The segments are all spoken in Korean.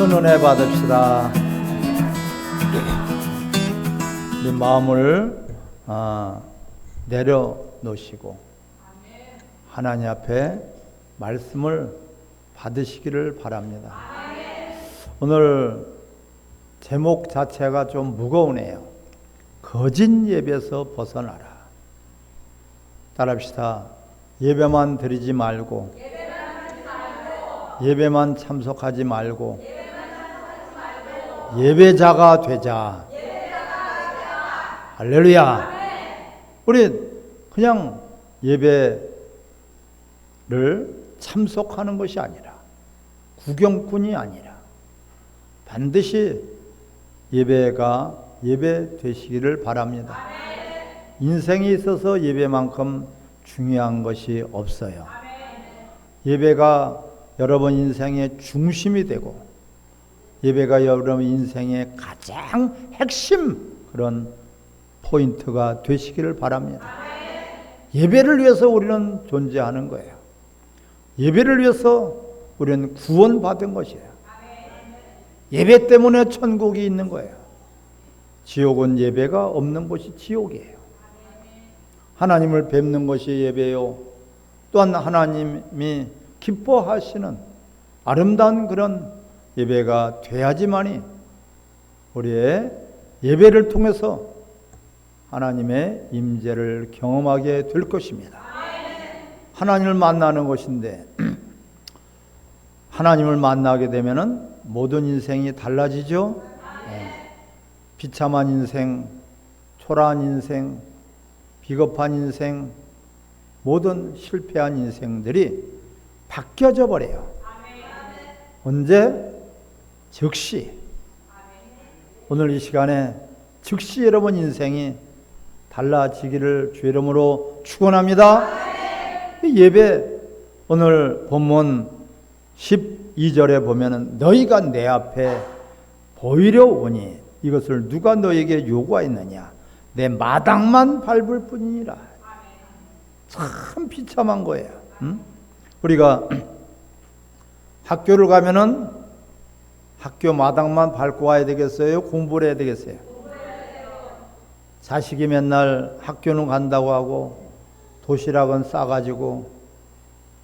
큰 은혜 받읍시다. 우리 마음을 내려놓으시고 하나님 앞에 말씀을 받으시기를 바랍니다. 오늘 제목 자체가 좀 무거우네요. 거짓 예배에서 벗어나라. 따라합시다. 예배만 드리지 말고, 예배만 참석하지 말고, 예배자가 되자. 할렐루야. 우리 그냥 예배를 참석하는 것이 아니라, 구경꾼이 아니라 반드시 예배가 예배 되시기를 바랍니다. 인생에 있어서 예배만큼 중요한 것이 없어요. 예배가 여러분 인생의 중심이 되고, 예배가 여러분 인생의 가장 핵심 그런 포인트가 되시기를 바랍니다. 예배를 위해서 우리는 존재하는 거예요. 예배를 위해서 우리는 구원받은 것이에요. 예배 때문에 천국이 있는 거예요. 지옥은 예배가 없는 곳이 지옥이에요. 하나님을 뵙는 것이 예배요, 또한 하나님이 기뻐하시는 아름다운 그런 예배가 돼야지만이 우리의 예배를 통해서 하나님의 임재를 경험하게 될 것입니다. 하나님을 만나는 것인데 하나님을 만나게 되면은 모든 인생이 달라지죠. 비참한 인생, 초라한 인생, 비겁한 인생, 모든 실패한 인생들이 바뀌어져 버려요. 언제? 즉시. 오늘 이 시간에 즉시 여러분 인생이 달라지기를 주 이름으로 축원합니다. 예배, 오늘 본문 12절에 보면은 너희가 내 앞에 보이려 오니 이것을 누가 너에게 요구하였느냐? 내 마당만 밟을 뿐이니라. 참 비참한 거예요. 우리가 학교를 가면은 학교 마당만 밟고 와야 되겠어요? 공부를 해야 되겠어요? 자식이 맨날 학교는 간다고 하고 도시락은 싸가지고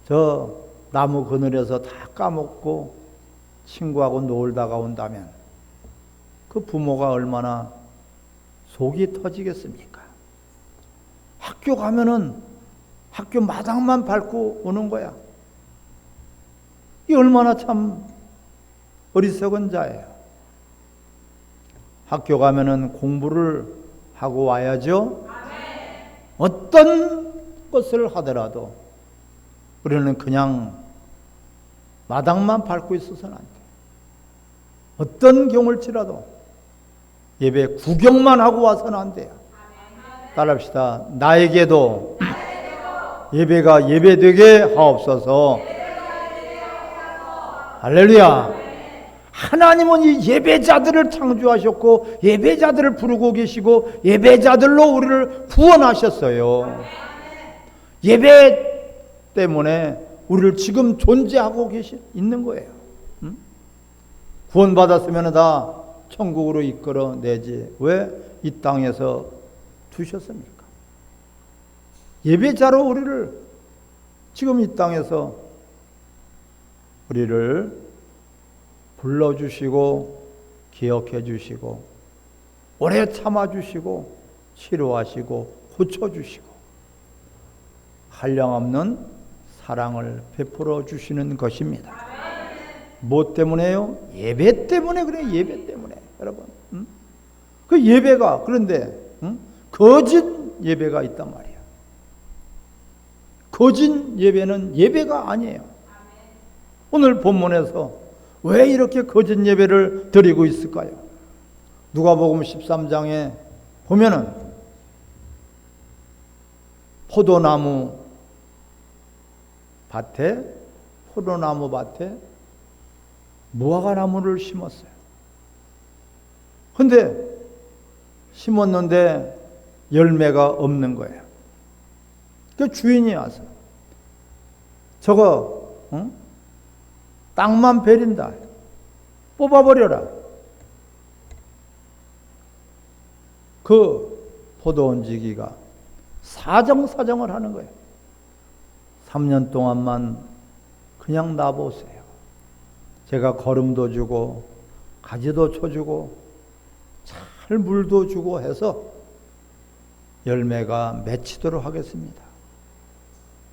저 나무 그늘에서 다 까먹고 친구하고 놀다가 온다면 그 부모가 얼마나 속이 터지겠습니까? 학교 가면은 학교 마당만 밟고 오는 거야. 이 얼마나 참 어리석은 자예요. 학교 가면은 공부를 하고 와야죠. 어떤 것을 하더라도 우리는 그냥 마당만 밟고 있어서는 안 돼. 어떤 경우일지라도 예배 구경만 하고 와서는 안 돼요. 따라합시다. 나에게도 예배가 예배되게 하옵소서. 할렐루야. 하나님은 이 예배자들을 창조하셨고 예배자들을 부르고 계시고 예배자들로 우리를 구원하셨어요. 예배 때문에 우리를 지금 존재하고 있는 거예요. 구원받았으면 다 천국으로 이끌어내지 왜 이 땅에서 두셨습니까? 예배자로 우리를 지금 이 땅에서 우리를 불러주시고 기억해 주시고 오래 참아주시고 치료하시고 고쳐주시고 한량없는 사랑을 베풀어 주시는 것입니다. 뭐 때문에요? 예배 때문에 그래. 예배 때문에 여러분. 그 예배가 그런데 거짓 예배가 있단 말이야. 거짓 예배는 예배가 아니에요. 오늘 본문에서 왜 이렇게 거짓 예배를 드리고 있을까요? 누가복음 13장에 보면은 포도나무 밭에 무화과나무를 심었어요. 근데 심었는데 열매가 없는 거예요. 그 주인이 와서 저거 땅만 베린다. 뽑아버려라. 그 포도원지기가 사정사정을 하는 거예요. 3년 동안만 그냥 놔보세요. 제가 거름도 주고 가지도 쳐주고 잘 물도 주고 해서 열매가 맺히도록 하겠습니다.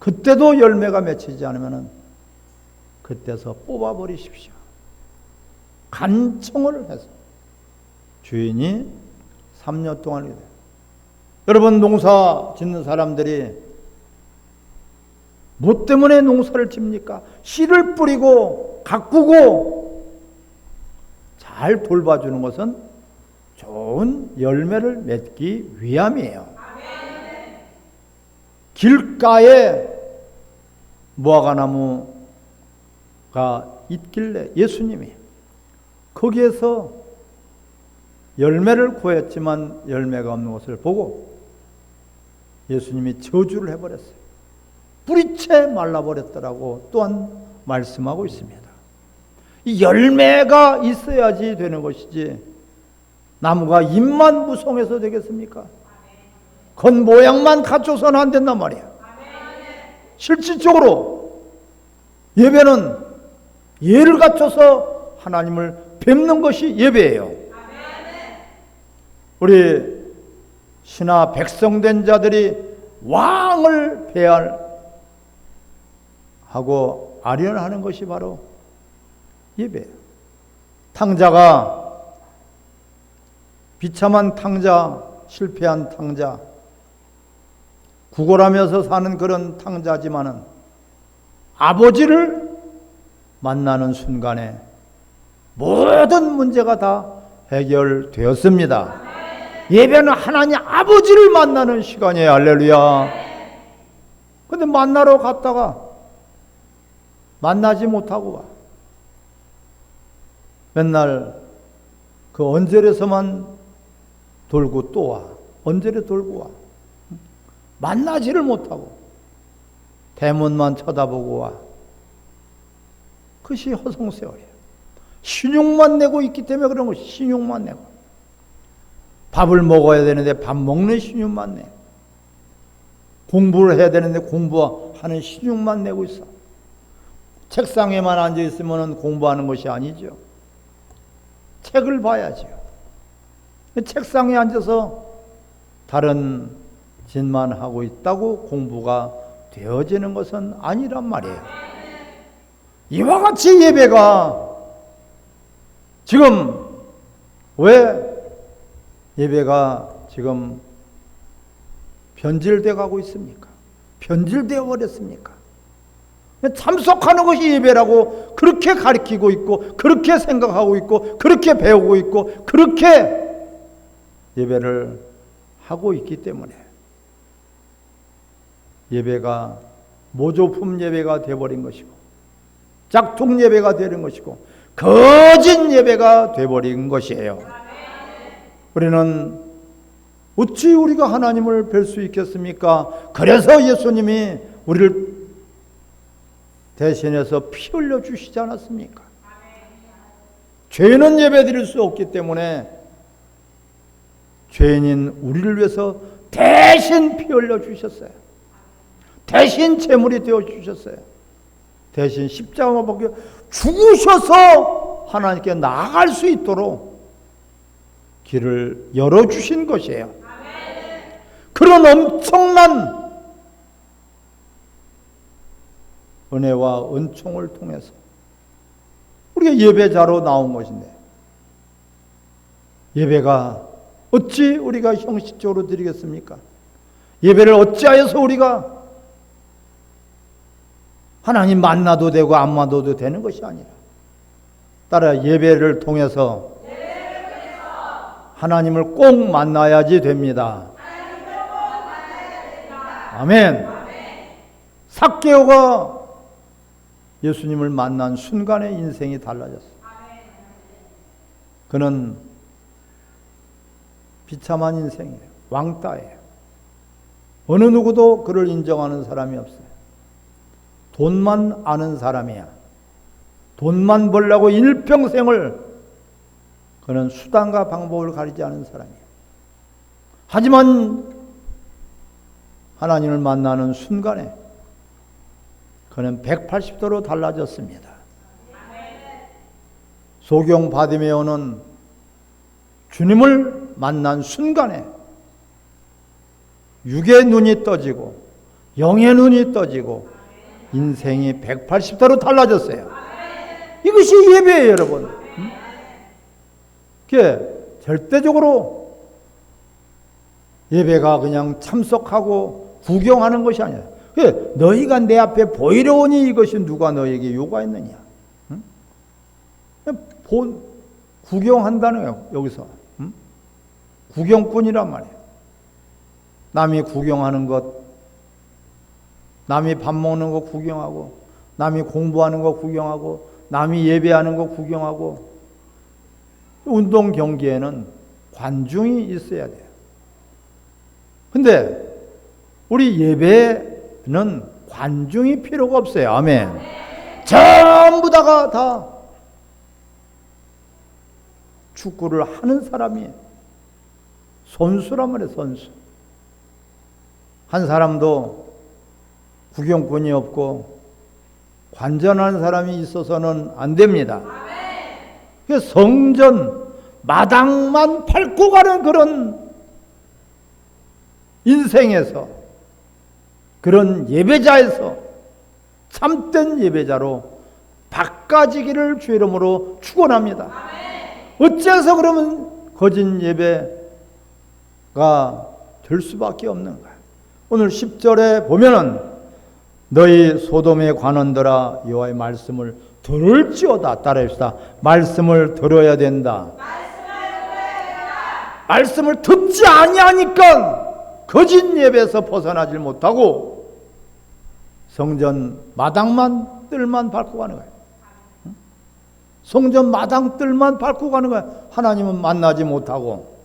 그때도 열매가 맺히지 않으면 그때서 뽑아버리십시오. 간청을 해서 주인이 3년 동안 여러분 농사 짓는 사람들이 뭐 때문에 농사를 짓니까? 씨를 뿌리고 가꾸고 잘 돌봐주는 것은 좋은 열매를 맺기 위함이에요. 길가에 무화과나무가 있길래 예수님이 거기에서 열매를 구했지만 열매가 없는 것을 보고 예수님이 저주를 해버렸어요. 뿌리채 말라버렸더라고 또한 말씀하고 있습니다. 이 열매가 있어야지 되는 것이지 나무가 잎만 무성해서 되겠습니까? 겉모양만 갖춰서는 안 된단 말이야. 실질적으로 예배는 예를 갖춰서 하나님을 뵙는 것이 예배예요. 우리 신하 백성된 자들이 왕을 배알하고 아련하는 것이 바로 예배예요. 탕자가 비참한 탕자, 실패한 탕자, 구걸하면서 사는 그런 탕자지만은 아버지를 만나는 순간에 모든 문제가 다 해결되었습니다. 예배는 하나님 아버지를 만나는 시간이에요. 할렐루야. 근데 만나러 갔다가 만나지 못하고 와. 맨날 그 언저리에서만 돌고 또 와. 언저리에 돌고 와. 만나지를 못하고 대문만 쳐다보고 와. 그것이 허송세월이에요. 신용만 내고 있기 때문에 그런 거예요. 신용만 내고. 밥을 먹어야 되는데 밥 먹는 신용만 내. 공부를 해야 되는데 공부하는 신용만 내고 있어. 책상에만 앉아 있으면 공부하는 것이 아니죠. 책을 봐야죠. 책상에 앉아서 다른 짓만 하고 있다고 공부가 되어지는 것은 아니란 말이에요. 이와 같이 예배가 지금 왜 예배가 지금 변질되어 가고 있습니까? 변질되어 버렸습니까? 참석하는 것이 예배라고 그렇게 가르치고 있고 그렇게 생각하고 있고 그렇게 배우고 있고 그렇게 예배를 하고 있기 때문에 예배가 모조품 예배가 되어버린 것이고 짝퉁 예배가 되는 것이고 거짓 예배가 되어버린 것이에요. 우리는 어찌 우리가 하나님을 뵐 수 있겠습니까? 그래서 예수님이 우리를 대신해서 피 흘려 주시지 않았습니까? 죄는 예배 드릴 수 없기 때문에 죄인인 우리를 위해서 대신 피 흘려 주셨어요. 대신 제물이 되어 주셨어요. 대신 십자가 밖에 죽으셔서 하나님께 나아갈 수 있도록 길을 열어주신 것이에요. 그런 엄청난 은혜와 은총을 통해서 우리가 예배자로 나온 것인데 예배가 어찌 우리가 형식적으로 드리겠습니까? 예배를 어찌하여서 우리가 하나님 만나도 되고 안 만나도 되는 것이 아니라 따라 예배를 통해서 하나님을 꼭 만나야지 됩니다. 아멘. 삭개오가 예수님을 만난 순간에 인생이 달라졌어요. 그는 비참한 인생이에요. 왕따예요. 어느 누구도 그를 인정하는 사람이 없어요. 돈만 아는 사람이야. 돈만 벌려고 일평생을 그는 수단과 방법을 가리지 않은 사람이에요. 하지만 하나님을 만나는 순간에 그는 180도로 달라졌습니다. 소경 바디메오는 주님을 만난 순간에 육의 눈이 떠지고 영의 눈이 떠지고 인생이 180도로 달라졌어요. 이것이 예배예요, 여러분. 그게 절대적으로 예배가 그냥 참석하고 구경하는 것이 아니라, 너희가 내 앞에 보이려 오니 이것이 누가 너에게 요구했느냐? 구경한다는 거예요, 여기서. 구경꾼이란 말이에요. 남이 구경하는 것, 남이 밥 먹는 거 구경하고, 남이 공부하는 거 구경하고, 남이 예배하는 거 구경하고, 운동 경기에는 관중이 있어야 돼요. 근데 우리 예배는 관중이 필요가 없어요. 아멘. 전부 다가 다 축구를 하는 사람이에요. 선수란 말이에요, 선수. 한 사람도 구경꾼이 없고 관전하는 사람이 있어서는 안 됩니다. 성전 마당만 밟고 가는 그런 인생에서, 그런 예배자에서 참된 예배자로 바꿔지기를 주 이름으로 축원합니다. 어째서 그러면 거짓 예배가 될 수밖에 없는 거야. 오늘 10절에 보면은 너희 소돔의 관원들아 여호와의 말씀을 들을지어다. 따라합시다. 말씀을 들어야 된다. 말씀을 듣지 아니하니까 거짓 예배에서 벗어나질 못하고 성전 마당만 뜰만 밟고 가는 거예요. 성전 마당 뜰만 밟고 가는 거예요. 하나님은 만나지 못하고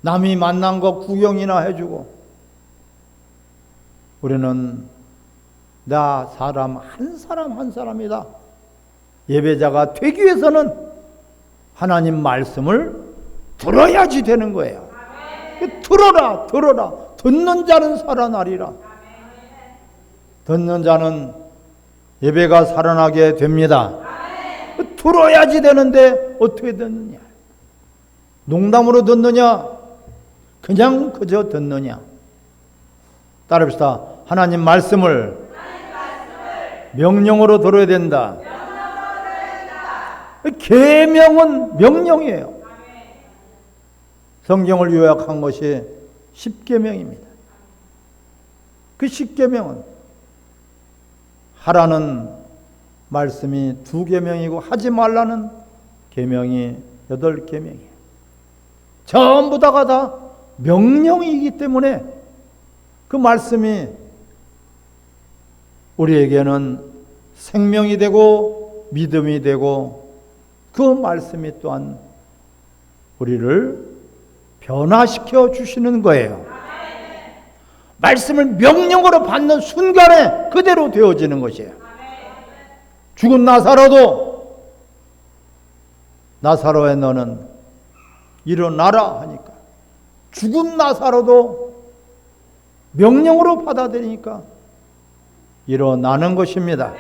남이 만난 거 구경이나 해주고, 우리는 나 사람 한 사람이다. 예배자가 되기 위해서는 하나님 말씀을 들어야지 되는 거예요. 들어라. 듣는 자는 살아나리라. 듣는 자는 예배가 살아나게 됩니다. 들어야지 되는데 어떻게 듣느냐? 농담으로 듣느냐? 그냥 그저 듣느냐? 따라합시다. 하나님 말씀을 명령으로 들어야 된다. 계명은 명령이에요. 성경을 요약한 것이 10계명입니다. 그 10계명은 하라는 말씀이 2계명이고 하지 말라는 계명이 8계명이에요. 전부 다가 다 명령이기 때문에 그 말씀이 우리에게는 생명이 되고 믿음이 되고, 그 말씀이 또한 우리를 변화시켜 주시는 거예요. 말씀을 명령으로 받는 순간에 그대로 되어지는 것이에요. 죽은 나사로도 나사로의 너는 일어나라 하니까 죽은 나사로도 명령으로 받아들이니까 일어나는 것입니다.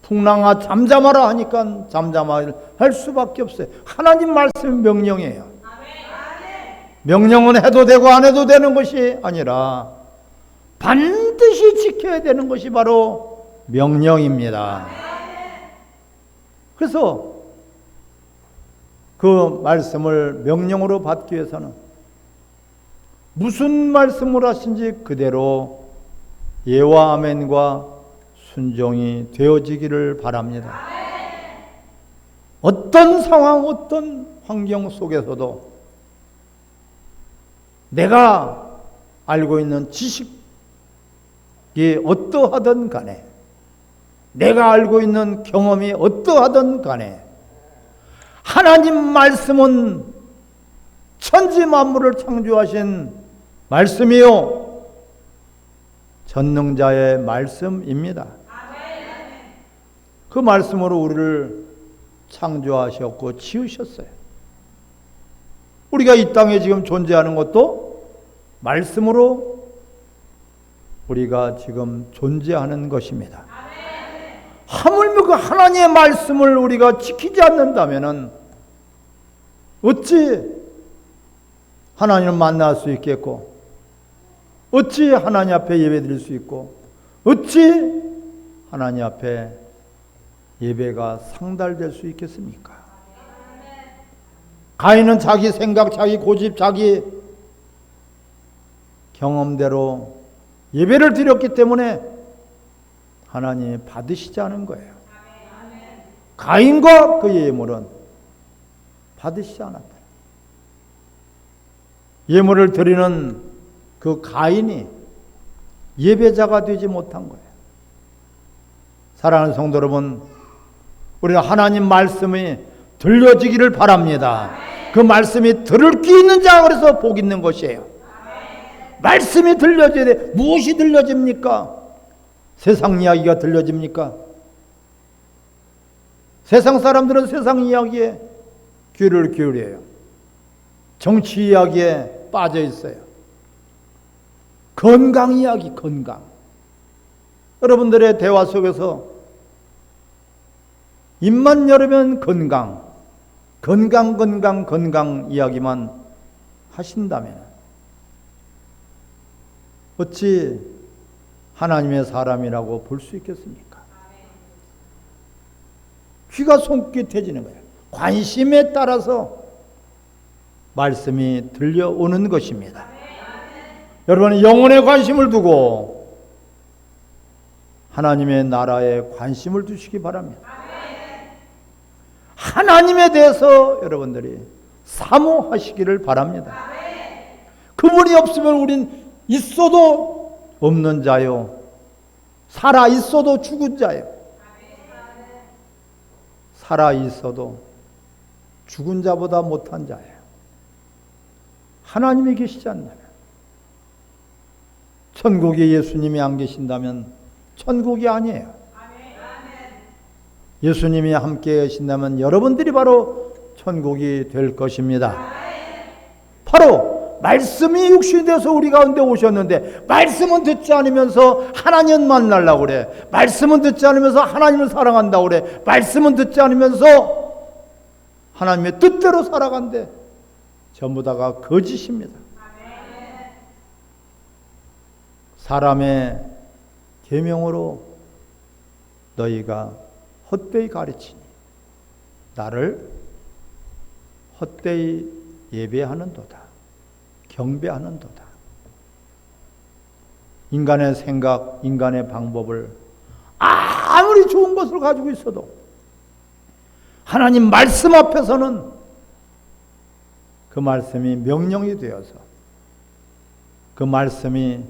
풍랑아 잠잠하라 하니까 잠잠할 수밖에 없어요. 하나님 말씀이 명령이에요. 명령은 해도 되고 안 해도 되는 것이 아니라 반드시 지켜야 되는 것이 바로 명령입니다. 그래서 그 말씀을 명령으로 받기 위해서는 무슨 말씀을 하신지 그대로 예와 아멘과 순종이 되어지기를 바랍니다. 어떤 상황, 어떤 환경 속에서도 내가 알고 있는 지식이 어떠하든 간에, 내가 알고 있는 경험이 어떠하든 간에, 하나님 말씀은 천지 만물을 창조하신 말씀이요 전능자의 말씀입니다. 그 말씀으로 우리를 창조하셨고 지으셨어요. 우리가 이 땅에 지금 존재하는 것도 말씀으로 우리가 지금 존재하는 것입니다. 하물며 그 하나님의 말씀을 우리가 지키지 않는다면 어찌 하나님을 만날 수 있겠고, 어찌 하나님 앞에 예배드릴 수 있고, 어찌 하나님 앞에 예배가 상달될 수 있겠습니까? 가인은 자기 생각, 자기 고집, 자기 경험대로 예배를 드렸기 때문에 하나님이 받으시지 않은 거예요. 가인과 그의 예물은 받으시지 않았다. 예물을 드리는 그 가인이 예배자가 되지 못한 거예요. 사랑하는 성도 여러분, 우리는 하나님 말씀이 들려지기를 바랍니다. 그 말씀이 들을 귀 있는 자, 그래서 복 있는 것이에요. 말씀이 들려져야 돼. 무엇이 들려집니까? 세상 이야기가 들려집니까? 세상 사람들은 세상 이야기에 귀를 기울여요. 정치 이야기에 빠져 있어요. 건강 이야기, 건강. 여러분들의 대화 속에서 입만 열으면 건강, 건강, 건강, 건강 이야기만 하신다면 어찌 하나님의 사람이라고 볼 수 있겠습니까? 귀가 손깃해지는 거예요. 관심에 따라서 말씀이 들려오는 것입니다. 여러분, 영혼에 관심을 두고 하나님의 나라에 관심을 두시기 바랍니다. 하나님에 대해서 여러분들이 사모하시기를 바랍니다. 그분이 없으면 우린 있어도 없는 자요, 살아 있어도 죽은 자요. 살아 있어도 죽은 자보다 못한 자예요. 하나님이 계시지 않나요? 천국에 예수님이 안 계신다면 천국이 아니에요. 예수님이 함께 계신다면 여러분들이 바로 천국이 될 것입니다. 바로 말씀이 육신이 돼서 우리 가운데 오셨는데, 말씀은 듣지 않으면서 하나님 만나려고 그래. 말씀은 듣지 않으면서 하나님을 사랑한다고 그래. 말씀은 듣지 않으면서 하나님의 뜻대로 살아간대. 전부 다가 거짓입니다. 사람의 계명으로 너희가 헛되이 가르치니 나를 헛되이 예배하는도다, 경배하는도다. 인간의 생각, 인간의 방법을 아무리 좋은 것을 가지고 있어도 하나님 말씀 앞에서는 그 말씀이 명령이 되어서 그 말씀이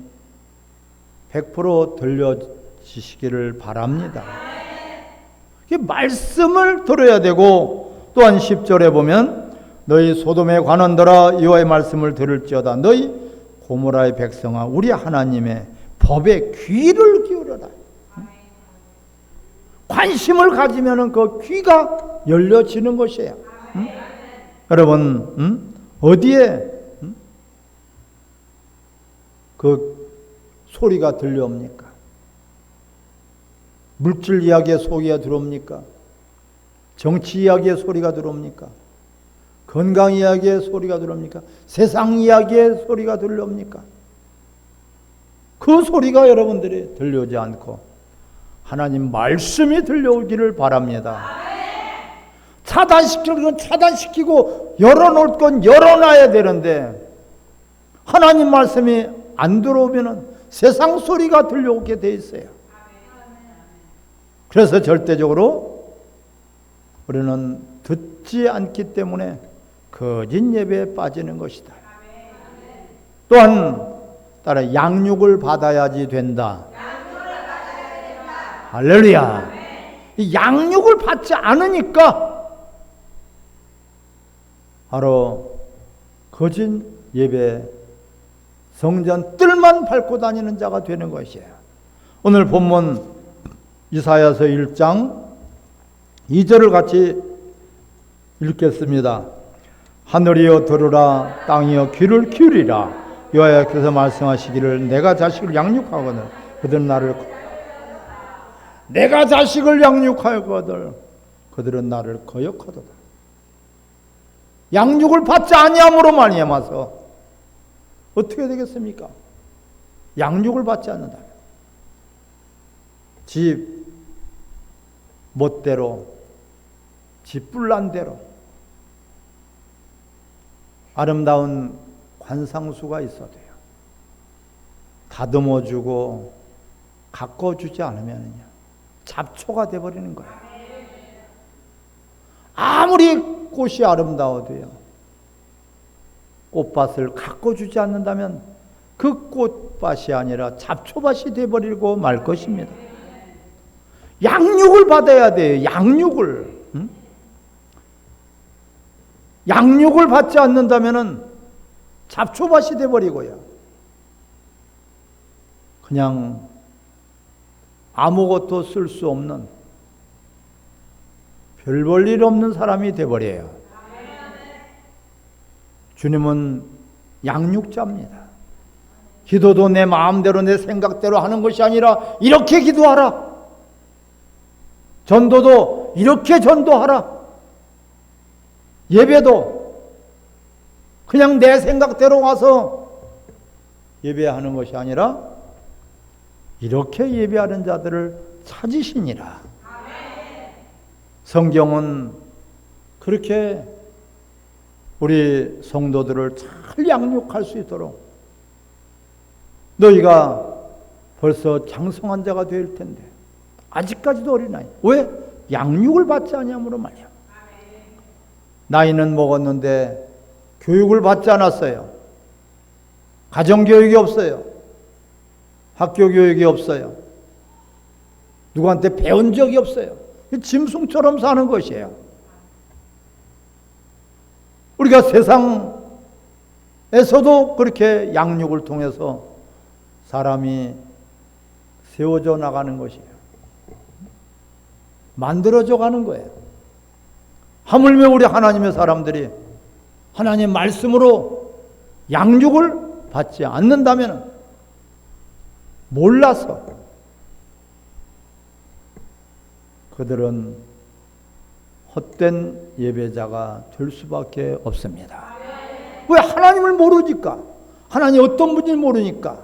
100% 들려지시기를 바랍니다. 말씀을 들어야 되고, 또한 10절에 보면 너희 소돔에 관한더라 여호와의 말씀을 들을지어다. 너희 고모라의 백성아, 우리 하나님의 법에 귀를 기울여라. 관심을 가지면 그 귀가 열려지는 것이에요. 여러분, 어디에 그 소리가 들려옵니까? 물질 이야기의 소리가 들어옵니까? 정치 이야기의 소리가 들어옵니까? 건강 이야기의 소리가 들어옵니까? 세상 이야기의 소리가 들려옵니까? 그 소리가 여러분들이 들려오지 않고 하나님 말씀이 들려오기를 바랍니다. 차단시킬 건 차단시키고 열어놓을 건 열어놔야 되는데, 하나님 말씀이 안 들어오면 세상 소리가 들려오게 돼 있어요. 그래서 절대적으로 우리는 듣지 않기 때문에 거짓 예배에 빠지는 것이다. 또한 따라 양육을 받아야지 된다. 할렐루야. 이 양육을 받지 않으니까 바로 거짓 예배, 성전 뜰만 밟고 다니는 자가 되는 것이에요. 오늘 본문 이사야서 1장 2절을 같이 읽겠습니다. 하늘이여 들으라, 땅이여 귀를 기울이라. 여호와께서 말씀하시기를 내가 자식을 양육하거늘 그들은 내가 자식을 양육하거늘 그들은 나를 거역하도다. 양육을 받지 아니함으로 말미암아서 어떻게 되겠습니까? 양육을 받지 않는다면 집 멋대로, 집 뿔난 대로 아름다운 관상수가 있어도요, 다듬어주고 가꿔주지 않으면 잡초가 돼버리는 거예요. 아무리 꽃이 아름다워도요, 꽃밭을 가꿔주지 않는다면 그 꽃밭이 아니라 잡초밭이 돼버리고 말 것입니다. 양육을 받아야 돼요. 양육을. 양육을 받지 않는다면 잡초밭이 돼버리고요, 그냥 아무것도 쓸 수 없는 별 볼 일 없는 사람이 돼버려요. 주님은 양육자입니다. 기도도 내 마음대로 내 생각대로 하는 것이 아니라 이렇게 기도하라. 전도도 이렇게 전도하라. 예배도 그냥 내 생각대로 와서 예배하는 것이 아니라 이렇게 예배하는 자들을 찾으시니라. 성경은 그렇게 우리 성도들을 잘 양육할 수 있도록 너희가 벌써 장성한 자가 될 텐데 아직까지도 어린아이. 왜? 양육을 받지 아니함으로 말이야. 나이는 먹었는데 교육을 받지 않았어요. 가정교육이 없어요. 학교교육이 없어요. 누구한테 배운 적이 없어요. 짐승처럼 사는 것이에요. 우리가 세상에서도 그렇게 양육을 통해서 사람이 세워져 나가는 것이에요. 만들어져 가는 거예요. 하물며 우리 하나님의 사람들이 하나님의 말씀으로 양육을 받지 않는다면 몰라서 그들은 헛된 예배자가 될 수밖에 없습니다. 왜? 하나님을 모르니까. 하나님 어떤 분인지 모르니까.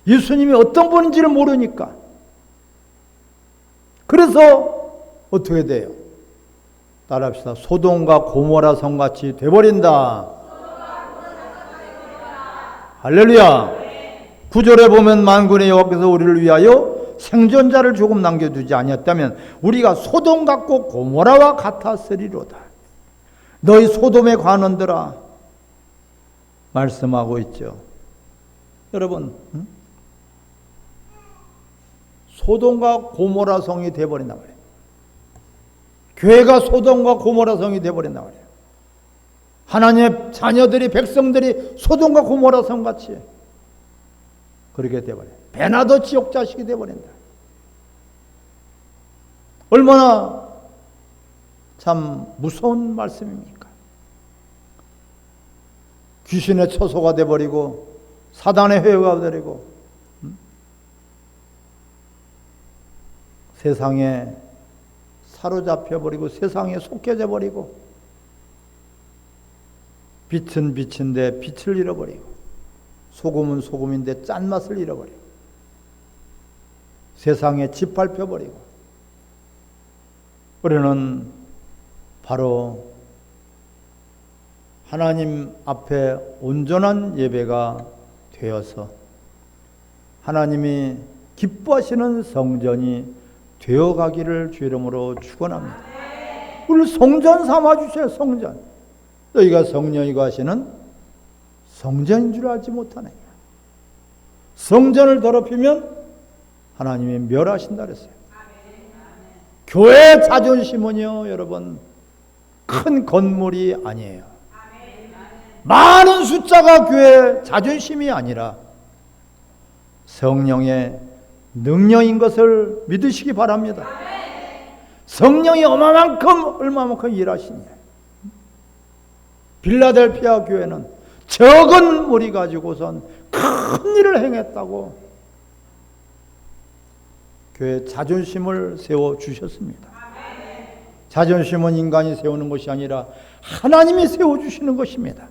예수님이 어떤 분인지를 모르니까. 그래서 어떻게 돼요? 따라합시다. 소돔과 고모라 성같이 돼버린다. 할렐루야. 9절에 보면 만군의 여호와께서 우리를 위하여 생존자를 조금 남겨두지 아니었다면 우리가 소돔 같고 고모라와 같았으리로다. 너희 소돔의 관원들아, 말씀하고 있죠. 여러분, 소돔과 고모라 성이 되어버린단 말이에요. 교회가 소돔과 고모라 성이 되어버린단 말이에요. 하나님의 자녀들이, 백성들이 소돔과 고모라 성같이 그렇게 되어버려요. 배나도 지옥 자식이 되어버린다. 얼마나 참 무서운 말씀입니까? 귀신의 처소가 되어버리고 사단의 회유가 되어버리고 세상에 사로잡혀버리고 세상에 속해져 버리고 빛은 빛인데 빛을 잃어버리고 소금은 소금인데 짠맛을 잃어버리고 세상에 짓밟혀버리고 우리는 바로 하나님 앞에 온전한 예배가 되어서 하나님이 기뻐하시는 성전이 되어가기를 주 이름으로 축원합니다. 우리를 성전 삼아주세요. 성전. 너희가 성령이고 하시는 성전인 줄 알지 못하네. 성전을 더럽히면 하나님이 멸하신다 그랬어요. 교회 자존심은요, 여러분, 큰 건물이 아니에요. 많은 숫자가 교회 자존심이 아니라 성령의 능력인 것을 믿으시기 바랍니다. 성령이 얼마만큼 일하시냐. 빌라델피아 교회는 적은 무리 가지고선 큰 일을 행했다고 교회 자존심을 세워주셨습니다. 자존심은 인간이 세우는 것이 아니라 하나님이 세워주시는 것입니다.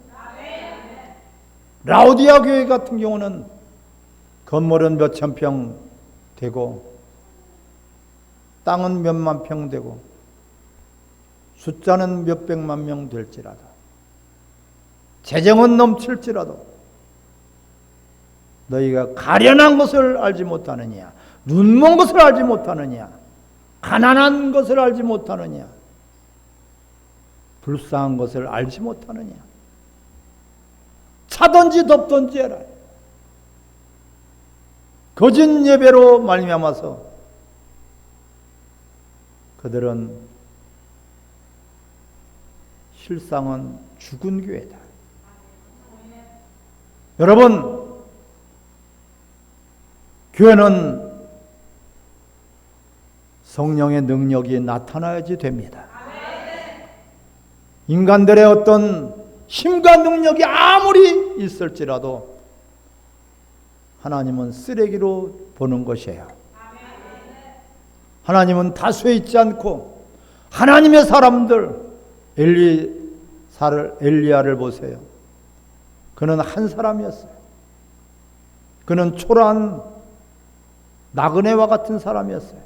라오디아 교회 같은 경우는 건물은 몇천 평 되고 땅은 몇만 평 되고 숫자는 몇백만 명 될지라도 재정은 넘칠지라도 너희가 가련한 것을 알지 못하느냐, 눈먼 것을 알지 못하느냐, 가난한 것을 알지 못하느냐, 불쌍한 것을 알지 못하느냐. 차든지 덥든지 해라. 거짓 예배로 말미암아서 그들은 실상은 죽은 교회다. 여러분, 교회는 성령의 능력이 나타나야지 됩니다. 인간들의 어떤 힘과 능력이 아무리 있을지라도 하나님은 쓰레기로 보는 것이에요. 하나님은 다수에 있지 않고 하나님의 사람들, 엘리야를 보세요. 그는 한 사람이었어요. 그는 초라한 나그네와 같은 사람이었어요.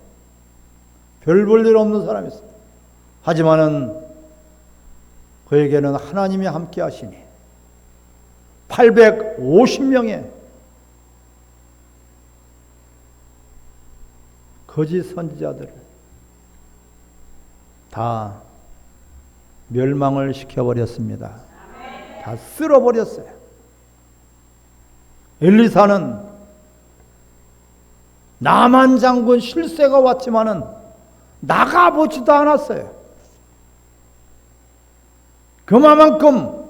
별 볼 일 없는 사람이었어요. 하지만은 그에게는 하나님이 함께 하시니 850명의 거짓 선지자들을 다 멸망을 시켜버렸습니다. 다 쓸어버렸어요. 엘리사는 나만 장군 실세가 왔지만은 나가보지도 않았어요. 그만큼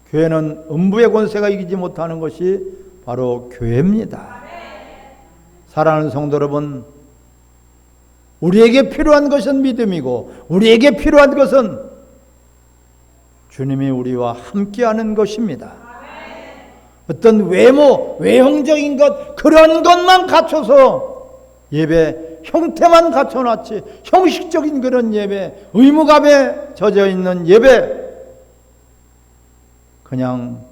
교회는 음부의 권세가 이기지 못하는 것이 바로 교회입니다. 사랑하는 성도 여러분, 우리에게 필요한 것은 믿음이고 우리에게 필요한 것은 주님이 우리와 함께하는 것입니다. 어떤 외형적인 것, 그런 것만 갖춰서 예배 형태만 갖춰놨지, 형식적인 그런 예배, 의무감에 젖어있는 예배, 그냥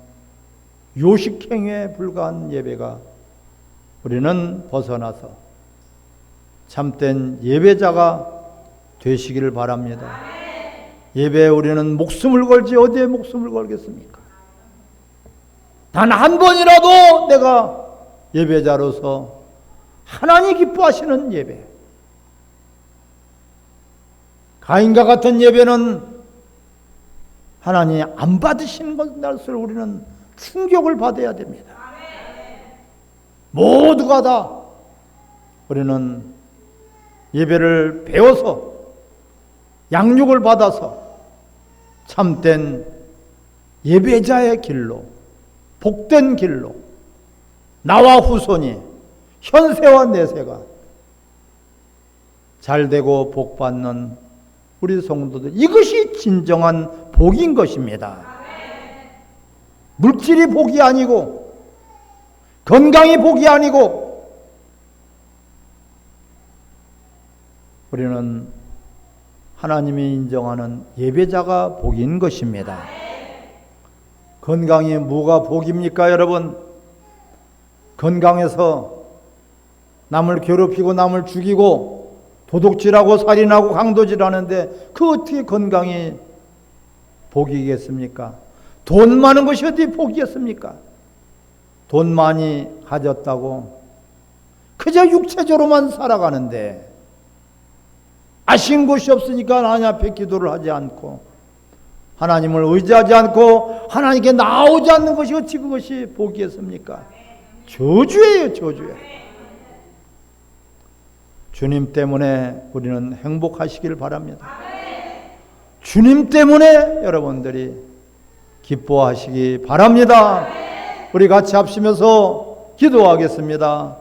요식행위에 불과한 예배가 우리는 벗어나서 참된 예배자가 되시기를 바랍니다. 예배에 우리는 목숨을 걸지 어디에 목숨을 걸겠습니까? 단 한 번이라도 내가 예배자로서 하나님 기뻐하시는 예배, 가인과 같은 예배는 하나님이 안 받으시는 것을 우리는 충격을 받아야 됩니다. 모두가 다 우리는 예배를 배워서 양육을 받아서 참된 예배자의 길로, 복된 길로 나와 후손이 현세와 내세가 잘되고 복받는 우리 성도들, 이것이 진정한 복인 것입니다. 물질이 복이 아니고 건강이 복이 아니고 우리는 하나님이 인정하는 예배자가 복인 것입니다. 건강이 뭐가 복입니까, 여러분? 건강해서 남을 괴롭히고 남을 죽이고 도둑질하고 살인하고 강도질하는데 그 어떻게 건강이 복이겠습니까? 돈 많은 것이 어디 복이겠습니까? 돈 많이 가졌다고 그저 육체적으로만 살아가는데 아쉬운 것이 없으니까 하나님 앞에 기도를 하지 않고 하나님을 의지하지 않고 하나님께 나오지 않는 것이 어찌 그것이 복이겠습니까? 저주예요, 저주예요. 주님 때문에 우리는 행복하시길 바랍니다. 주님 때문에 여러분들이 기뻐하시기 바랍니다. 우리 같이 합심해서 기도하겠습니다.